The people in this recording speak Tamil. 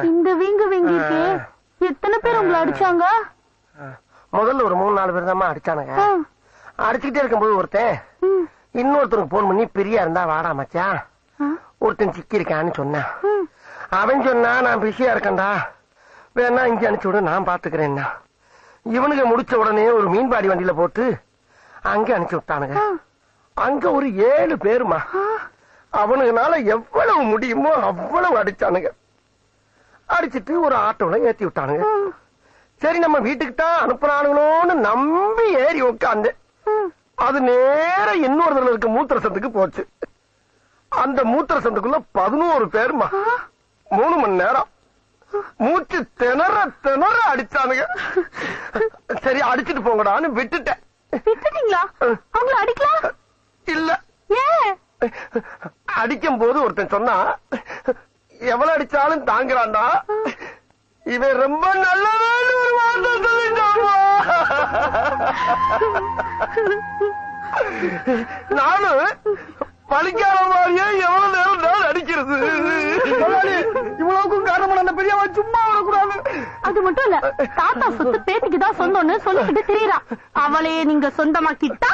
இந்த வீங்கு வீங்கிட்டு எத்தனை பேர் உங்களை அடிச்சாங்க? முதல்ல ஒரு 3-4 பேர் தான் அடிச்சானுங்க. அடிச்சுக்கிட்டே இருக்கும்போது ஒருத்தன் இன்னொருத்தருக்கு போன் பண்ணி பிரியா இருந்தா வாடா மச்சான், ஒருத்தன் சிக்கி இருக்கான்னு சொன்னான். அவன் சொன்னா நான் பிஸியா இருக்கேன்டா, வேணா இங்க அனுப்பிச்சு விடு நான் பாத்துக்கிறேன்னா. இவனுக்கு முடிச்ச உடனே ஒரு மீன்பாடி வண்டியில போட்டு அங்க அனுப்பிச்சு விட்டானுங்க. அங்க ஒரு 7 பேருமா. அவனுக்குனால எவ்வளவு முடியுமோ அவ்வளவு அடிச்சானுங்க. அடிச்சிட்டு ஒரு ஆட்டோல ஏத்தி விட்டானுங்க. சரி நம்ம வீட்டுக்கு தான் அனுப்புறானுங்களோன்னு நம்பி ஏறி உட்காந்து அது நேர இன்னொரு இருக்க மூத்திர சந்துக்கு போச்சு. அந்த மூத்திர சந்துக்குள்ள 11 பேருமா. 3 மணி நேரம் மூச்சு திணற திணற அடிச்சானுங்க. சரி அடிச்சிட்டு போங்கடான்னு விட்டுட்டேன். விட்டுட்டீங்களா? அவங்கள அடிக்கலாம் இல்ல. ஏன்? அடிக்கும் போது ஒருத்தன் சொன்னா எவ்வளவு அடிச்சாலும் தாங்குறான்டா, இவன் ரொம்ப நல்லவன் ஒரு வார்த்தை சொல்லிட்டாமா. நானும் பழிக்காத மாதிரியே எவ்வளவு நேரம் நான் அடிக்கிறது. இவ்வளவுக்கும் காரணம் அந்த பெரியவன் சும்மா வரக்கூடாது. அது மட்டும் இல்ல, தாத்தா சொத்து பேத்திக்குதான் சொந்தம்னு சொல்லிக்கிட்டு தெரியறான். அவளையே நீங்க சொந்தமாக்கிட்டா